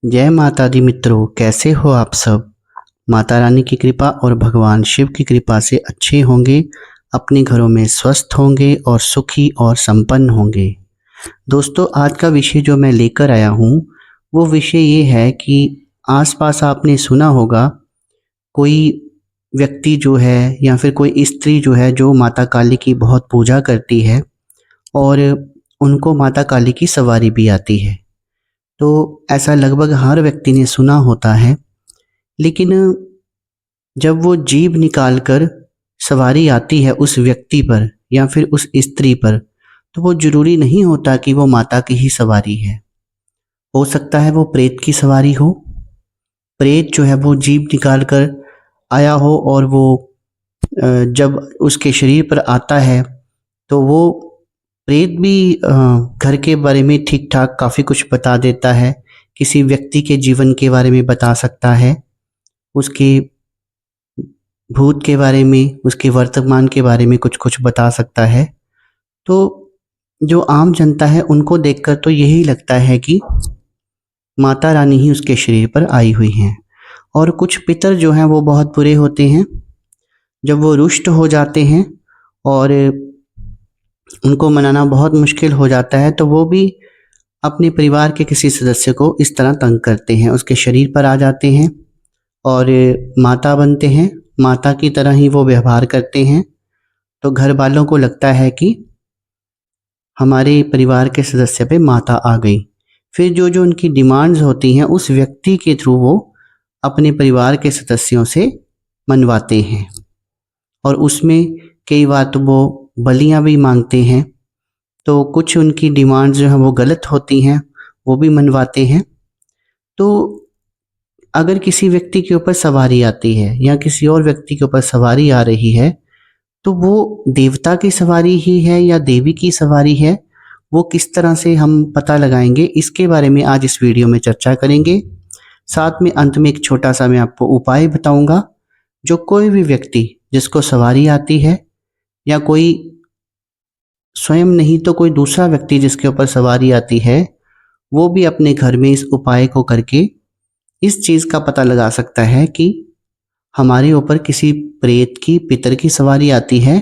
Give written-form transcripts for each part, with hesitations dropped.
जय माता दी मित्रों, कैसे हो आप सब। माता रानी की कृपा और भगवान शिव की कृपा से अच्छे होंगे, अपने घरों में स्वस्थ होंगे और सुखी और संपन्न होंगे। दोस्तों, आज का विषय जो मैं लेकर आया हूँ वो विषय ये है कि आसपास आपने सुना होगा कोई व्यक्ति जो है या फिर कोई स्त्री जो है जो माता काली की बहुत पूजा करती है और उनको माता काली की सवारी भी आती है। तो ऐसा लगभग हर व्यक्ति ने सुना होता है, लेकिन जब वो जीभ निकाल कर सवारी आती है उस व्यक्ति पर या फिर उस स्त्री पर, तो वो ज़रूरी नहीं होता कि वो माता की ही सवारी है। हो सकता है वो प्रेत की सवारी हो। प्रेत जो है वो जीभ निकाल कर आया हो और वो जब उसके शरीर पर आता है तो वो प्रेत भी घर के बारे में ठीक ठाक काफ़ी कुछ बता देता है, किसी व्यक्ति के जीवन के बारे में बता सकता है, उसके भूत के बारे में, उसके वर्तमान के बारे में कुछ-कुछ बता सकता है। तो जो आम जनता है उनको देखकर तो यही लगता है कि माता रानी ही उसके शरीर पर आई हुई हैं। और कुछ पितर जो हैं वो बहुत बुरे होते हैं। जब वो रुष्ट हो जाते हैं और उनको मनाना बहुत मुश्किल हो जाता है, तो वो भी अपने परिवार के किसी सदस्य को इस तरह तंग करते हैं, उसके शरीर पर आ जाते हैं और माता बनते हैं, माता की तरह ही वो व्यवहार करते हैं। तो घर वालों को लगता है कि हमारे परिवार के सदस्य पे माता आ गई। फिर जो उनकी डिमांड्स होती हैं उस व्यक्ति के थ्रू वो अपने परिवार के सदस्यों से मनवाते हैं और उसमें कई बार तो वो बलियां भी मांगते हैं। तो कुछ उनकी डिमांड्स जो हैं वो गलत होती हैं, वो भी मनवाते हैं। तो अगर किसी व्यक्ति के ऊपर सवारी आती है या किसी और व्यक्ति के ऊपर सवारी आ रही है, तो वो देवता की सवारी ही है या देवी की सवारी है, वो किस तरह से हम पता लगाएंगे, इसके बारे में आज इस वीडियो में चर्चा करेंगे। साथ में अंत में एक छोटा सा मैं आपको उपाय बताऊंगा, जो कोई भी व्यक्ति जिसको सवारी आती है या कोई स्वयं नहीं तो कोई दूसरा व्यक्ति जिसके ऊपर सवारी आती है, वो भी अपने घर में इस उपाय को करके इस चीज़ का पता लगा सकता है कि हमारे ऊपर किसी प्रेत की, पितर की सवारी आती है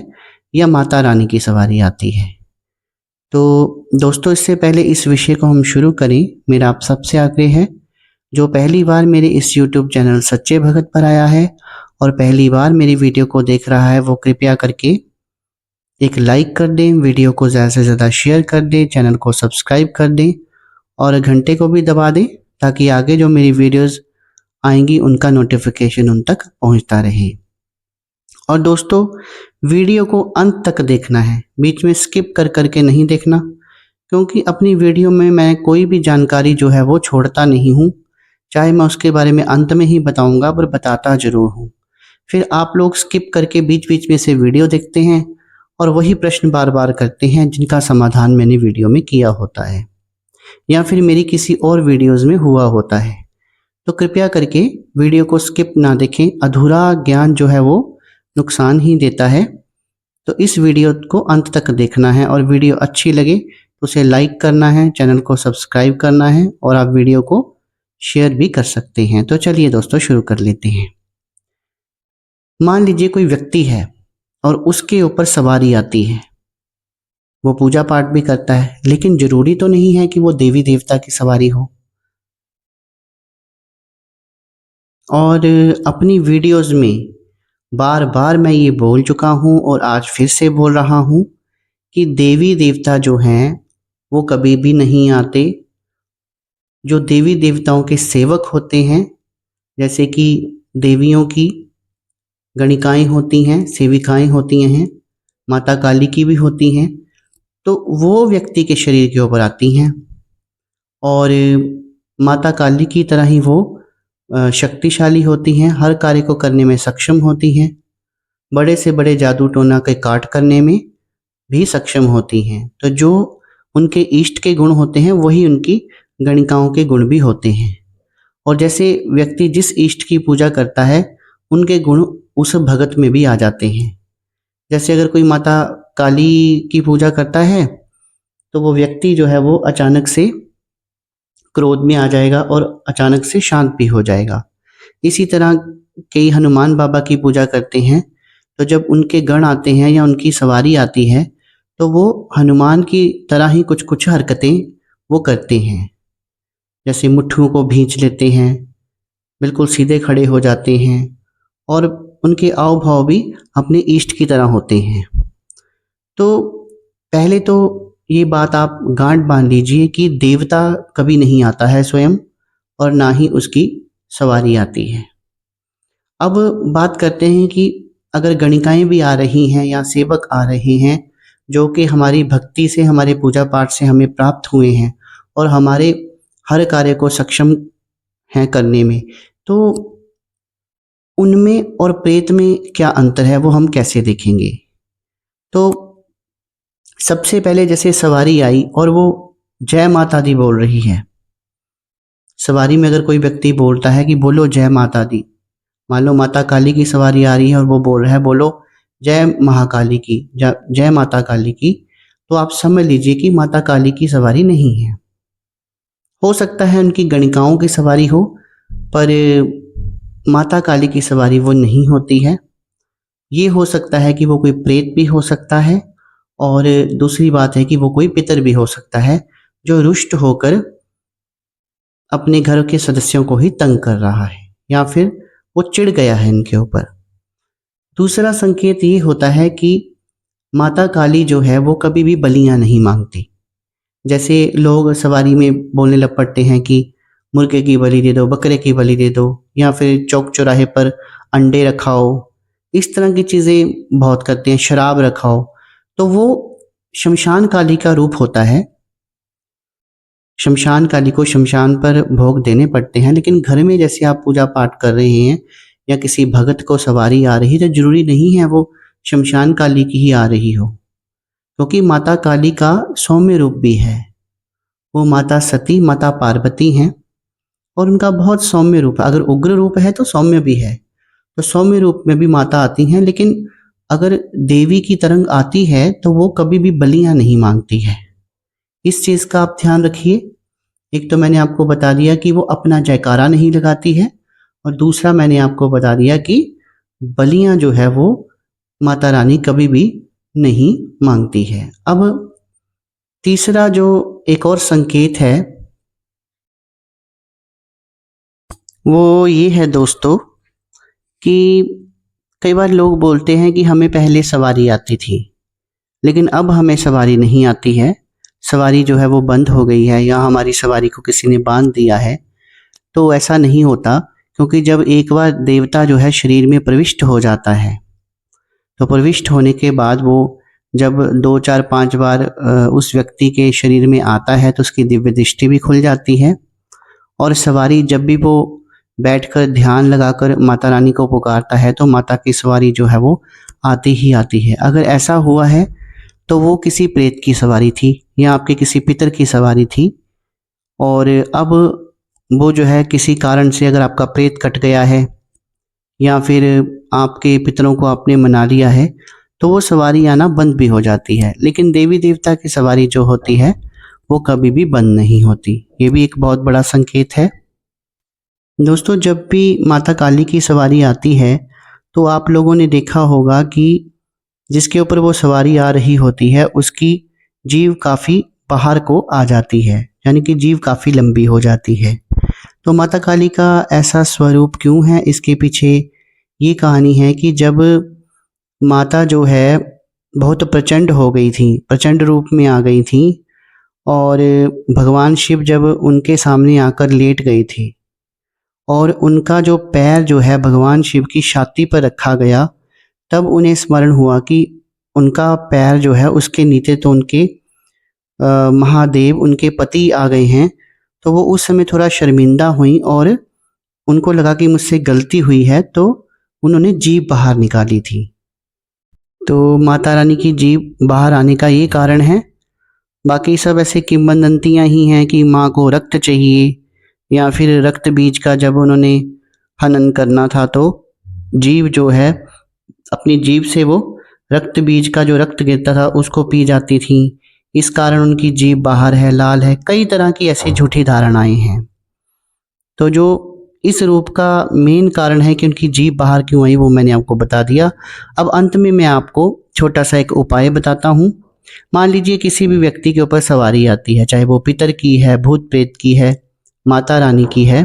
या माता रानी की सवारी आती है। तो दोस्तों, इससे पहले इस विषय को हम शुरू करें, मेरा आप सबसे आग्रह है, जो पहली बार मेरे इस यूट्यूब चैनल सच्चे भगत पर आया है और पहली बार मेरी वीडियो को देख रहा है, वो कृपया करके एक लाइक कर दें, वीडियो को ज़्यादा से ज़्यादा शेयर कर दें, चैनल को सब्सक्राइब कर दें और घंटे को भी दबा दें, ताकि आगे जो मेरी वीडियोज़ आएंगी उनका नोटिफिकेशन उन तक पहुंचता रहे। और दोस्तों, वीडियो को अंत तक देखना है, बीच में स्किप कर करके नहीं देखना, क्योंकि अपनी वीडियो में मैं कोई भी जानकारी जो है वो छोड़ता नहीं हूँ। चाहे मैं उसके बारे में अंत में ही बताऊंगा, पर बताता ज़रूर हूँ। फिर आप लोग स्किप करके बीच बीच में से वीडियो देखते हैं और वही प्रश्न बार बार करते हैं जिनका समाधान मैंने वीडियो में किया होता है या फिर मेरी किसी और वीडियोज़ में हुआ होता है। तो कृपया करके वीडियो को स्किप ना देखें, अधूरा ज्ञान जो है वो नुकसान ही देता है। तो इस वीडियो को अंत तक देखना है और वीडियो अच्छी लगे तो उसे लाइक करना है, चैनल को सब्सक्राइब करना है और आप वीडियो को शेयर भी कर सकते हैं। तो चलिए दोस्तों, शुरू कर लेते हैं। मान लीजिए कोई व्यक्ति है और उसके ऊपर सवारी आती है, वो पूजा पाठ भी करता है, लेकिन जरूरी तो नहीं है कि वो देवी देवता की सवारी हो। और अपनी वीडियोज़ में बार बार मैं ये बोल चुका हूँ और आज फिर से बोल रहा हूँ कि देवी देवता जो हैं वो कभी भी नहीं आते। जो देवी देवताओं के सेवक होते हैं, जैसे कि देवियों की गणिकाएँ होती हैं, सेविकाएँ होती हैं, माता काली की भी होती हैं, तो वो व्यक्ति के शरीर के ऊपर आती हैं और माता काली की तरह ही वो शक्तिशाली होती हैं, हर कार्य को करने में सक्षम होती हैं, बड़े से बड़े जादू टोना के काट करने में भी सक्षम होती हैं। तो जो उनके इष्ट के गुण होते हैं वही उनकी गणिकाओं के गुण भी होते हैं। और जैसे व्यक्ति जिस इष्ट की पूजा करता है उनके गुण उस भगत में भी आ जाते हैं। जैसे अगर कोई माता काली की पूजा करता है तो वो व्यक्ति जो है वो अचानक से क्रोध में आ जाएगा और अचानक से शांत भी हो जाएगा। इसी तरह कई हनुमान बाबा की पूजा करते हैं, तो जब उनके गण आते हैं या उनकी सवारी आती है तो वो हनुमान की तरह ही कुछ कुछ हरकतें वो करते हैं। जैसे मुट्ठियों को भींच लेते हैं, बिल्कुल सीधे खड़े हो जाते हैं और उनके आव भाव भी अपने इष्ट की तरह होते हैं। तो पहले तो ये बात आप गांठ बांध लीजिए कि देवता कभी नहीं आता है स्वयं, और ना ही उसकी सवारी आती है। अब बात करते हैं कि अगर गणिकाएं भी आ रही हैं या सेवक आ रहे हैं जो कि हमारी भक्ति से, हमारे पूजा पाठ से हमें प्राप्त हुए हैं और हमारे हर कार्य को सक्षम हैं करने में, तो उनमें और प्रेत में क्या अंतर है वो हम कैसे देखेंगे। तो सबसे पहले जैसे सवारी आई और वो जय माता दी बोल रही है। सवारी में अगर कोई व्यक्ति बोलता है कि बोलो जय माता दी, मान लो माता काली की सवारी आ रही है और वो बोल रहा है बोलो जय महाकाली की, जय माता काली की, तो आप समझ लीजिए कि माता काली की सवारी नहीं है। हो सकता है उनकी गणिकाओं की सवारी हो, पर माता काली की सवारी वो नहीं होती है। ये हो सकता है कि वो कोई प्रेत भी हो सकता है, और दूसरी बात है कि वो कोई पितर भी हो सकता है जो रुष्ट होकर अपने घर के सदस्यों को ही तंग कर रहा है, या फिर वो चिढ़ गया है इनके ऊपर। दूसरा संकेत ये होता है कि माता काली जो है वो कभी भी बलियां नहीं मांगती। जैसे लोग सवारी में बोलने लग पड़ते हैं कि मुर्गे की बलि दे दो, बकरे की बलि दे दो, या फिर चौक चौराहे पर अंडे रखाओ, इस तरह की चीज़ें बहुत करते हैं, शराब रखाओ। तो वो शमशान काली का रूप होता है। शमशान काली को शमशान पर भोग देने पड़ते हैं, लेकिन घर में जैसे आप पूजा पाठ कर रहे हैं या किसी भगत को सवारी आ रही है, तो जरूरी नहीं है वो शमशान काली की ही आ रही हो, क्योंकि माता काली का सौम्य रूप भी है। वो माता सती, माता पार्वती हैं और उनका बहुत सौम्य रूप है। अगर उग्र रूप है तो सौम्य भी है, तो सौम्य रूप में भी माता आती हैं, लेकिन अगर देवी की तरंग आती है तो वो कभी भी बलियां नहीं मांगती है। इस चीज़ का आप ध्यान रखिए। एक तो मैंने आपको बता दिया कि वो अपना जयकारा नहीं लगाती है, और दूसरा मैंने आपको बता दिया कि बलियां जो है वो माता रानी कभी भी नहीं मांगती है। अब तीसरा जो एक और संकेत है वो ये है दोस्तों कि कई बार लोग बोलते हैं कि हमें पहले सवारी आती थी लेकिन अब हमें सवारी नहीं आती है, सवारी जो है वो बंद हो गई है, या हमारी सवारी को किसी ने बांध दिया है। तो ऐसा नहीं होता, क्योंकि जब एक बार देवता जो है शरीर में प्रविष्ट हो जाता है, तो प्रविष्ट होने के बाद वो जब 2 4 5 बार उस व्यक्ति के शरीर में आता है तो उसकी दिव्य दृष्टि भी खुल जाती है, और सवारी जब भी वो बैठकर ध्यान लगाकर माता रानी को पुकारता है तो माता की सवारी जो है वो आती ही आती है। अगर ऐसा हुआ है तो वो किसी प्रेत की सवारी थी या आपके किसी पितर की सवारी थी, और अब वो जो है किसी कारण से अगर आपका प्रेत कट गया है या फिर आपके पितरों को आपने मना लिया है तो वो सवारी आना बंद भी हो जाती है। लेकिन देवी देवता की सवारी जो होती है वो कभी भी बंद नहीं होती। ये भी एक बहुत बड़ा संकेत है दोस्तों। जब भी माता काली की सवारी आती है तो आप लोगों ने देखा होगा कि जिसके ऊपर वो सवारी आ रही होती है उसकी जीव काफ़ी बाहर को आ जाती है, यानी कि जीव काफ़ी लंबी हो जाती है। तो माता काली का ऐसा स्वरूप क्यों है, इसके पीछे ये कहानी है कि जब माता जो है बहुत प्रचंड हो गई थी, प्रचंड रूप में आ गई थी, और भगवान शिव जब उनके सामने आकर लेट गए थे और उनका जो पैर जो है भगवान शिव की छाती पर रखा गया, तब उन्हें स्मरण हुआ कि उनका पैर जो है उसके नीचे तो उनके महादेव, उनके पति आ गए हैं। तो वो उस समय थोड़ा शर्मिंदा हुई और उनको लगा कि मुझसे गलती हुई है, तो उन्होंने जीभ बाहर निकाली थी। तो माता रानी की जीभ बाहर आने का ये कारण है। बाकी सब ऐसे किंवदंतियाँ ही हैं कि माँ को रक्त चाहिए, या फिर रक्त बीज का जब उन्होंने हनन करना था तो जीव जो है अपनी जीभ से वो रक्त बीज का जो रक्त गिरता था उसको पी जाती थी, इस कारण उनकी जीभ बाहर है, लाल है, कई तरह की ऐसी झूठी धारणाएं हैं। तो जो इस रूप का मेन कारण है कि उनकी जीभ बाहर क्यों आई वो मैंने आपको बता दिया। अब अंत में मैं आपको छोटा सा एक उपाय बताता हूँ। मान लीजिए किसी भी व्यक्ति के ऊपर सवारी आती है, चाहे वो पितर की है, भूत प्रेत की है, माता रानी की है।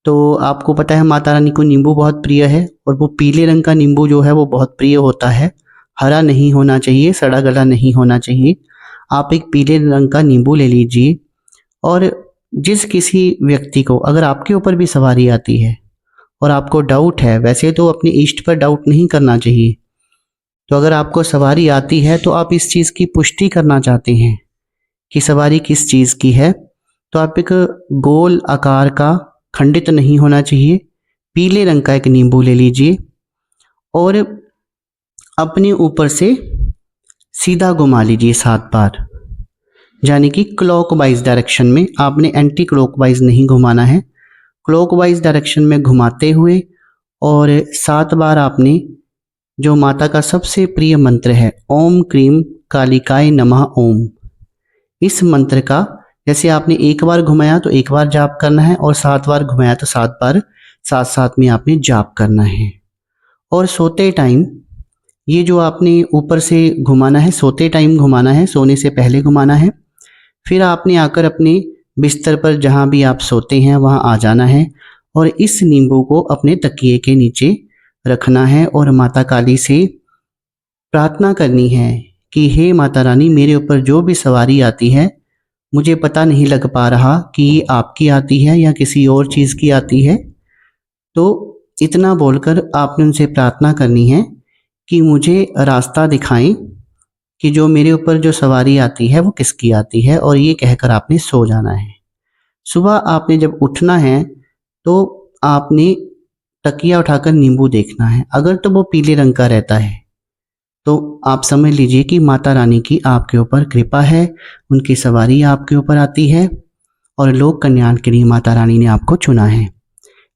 तो आपको पता है माता रानी को नींबू बहुत प्रिय है और वो पीले रंग का नींबू जो है वो बहुत प्रिय होता है। हरा नहीं होना चाहिए, सड़ा गला नहीं होना चाहिए। आप एक पीले रंग का नींबू ले लीजिए और जिस किसी व्यक्ति को अगर आपके ऊपर भी सवारी आती है और आपको डाउट है, वैसे तो अपने इष्ट पर डाउट नहीं करना चाहिए, तो अगर आपको सवारी आती है तो आप इस चीज़ की पुष्टि करना चाहते हैं कि सवारी किस चीज़ की है, तो आप एक गोल आकार का, खंडित नहीं होना चाहिए, पीले रंग का एक नींबू ले लीजिए और अपने ऊपर से सीधा घुमा लीजिए 7 बार, यानी कि क्लॉकवाइज डायरेक्शन में। आपने एंटी क्लॉकवाइज नहीं घुमाना है, क्लॉकवाइज डायरेक्शन में घुमाते हुए और 7 बार आपने जो माता का सबसे प्रिय मंत्र है ओम क्रीम कालिकाय नमः ओम, इस मंत्र का जैसे आपने एक बार घुमाया तो एक बार जाप करना है और 7 बार घुमाया तो 7 बार साथ साथ में आपने जाप करना है। और सोते टाइम ये जो आपने ऊपर से घुमाना है, सोते टाइम घुमाना है, सोने से पहले घुमाना है। फिर आपने आकर अपने बिस्तर पर जहाँ भी आप सोते हैं वहाँ आ जाना है और इस नींबू को अपने तकिए के नीचे रखना है और माता काली से प्रार्थना करनी है कि हे माता रानी, मेरे ऊपर जो भी सवारी आती है, मुझे पता नहीं लग पा रहा कि ये आपकी आती है या किसी और चीज़ की आती है। तो इतना बोलकर आपने उनसे प्रार्थना करनी है कि मुझे रास्ता दिखाएं कि जो मेरे ऊपर जो सवारी आती है वो किसकी आती है, और ये कहकर आपने सो जाना है। सुबह आपने जब उठना है तो आपने तकिया उठाकर नींबू देखना है। अगर तो वो पीले रंग का रहता है तो आप समझ लीजिए कि माता रानी की आपके ऊपर कृपा है, उनकी सवारी आपके ऊपर आती है और लोक कल्याण के लिए माता रानी ने आपको चुना है।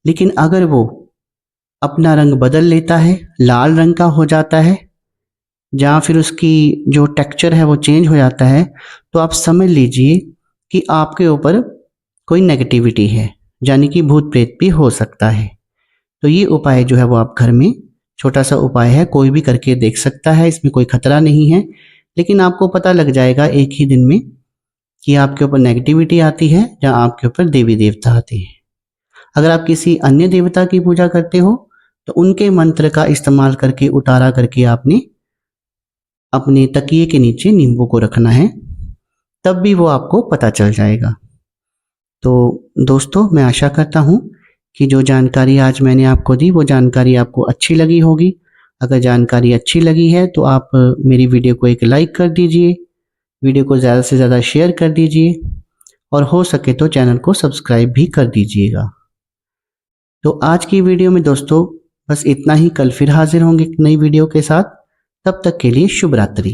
लेकिन अगर वो अपना रंग बदल लेता है, लाल रंग का हो जाता है, या फिर उसकी जो टेक्सचर है वो चेंज हो जाता है, तो आप समझ लीजिए कि आपके ऊपर कोई नेगेटिविटी है, यानी कि भूत प्रेत भी हो सकता है। तो ये उपाय जो है वो आप घर में, छोटा सा उपाय है, कोई भी करके देख सकता है, इसमें कोई खतरा नहीं है। लेकिन आपको पता लग जाएगा एक ही दिन में कि आपके ऊपर नेगेटिविटी आती है या आपके ऊपर देवी देवता आते हैं। अगर आप किसी अन्य देवता की पूजा करते हो तो उनके मंत्र का इस्तेमाल करके, उतारा करके आपने अपने तकिए के नीचे नींबू को रखना है, तब भी वो आपको पता चल जाएगा। तो दोस्तों, मैं आशा करता हूँ कि जो जानकारी आज मैंने आपको दी वो जानकारी आपको अच्छी लगी होगी। अगर जानकारी अच्छी लगी है तो आप मेरी वीडियो को एक लाइक कर दीजिए, वीडियो को ज़्यादा से ज़्यादा शेयर कर दीजिए और हो सके तो चैनल को सब्सक्राइब भी कर दीजिएगा। तो आज की वीडियो में दोस्तों बस इतना ही। कल फिर हाजिर होंगे एक नई वीडियो के साथ। तब तक के लिए शुभ रात्रि।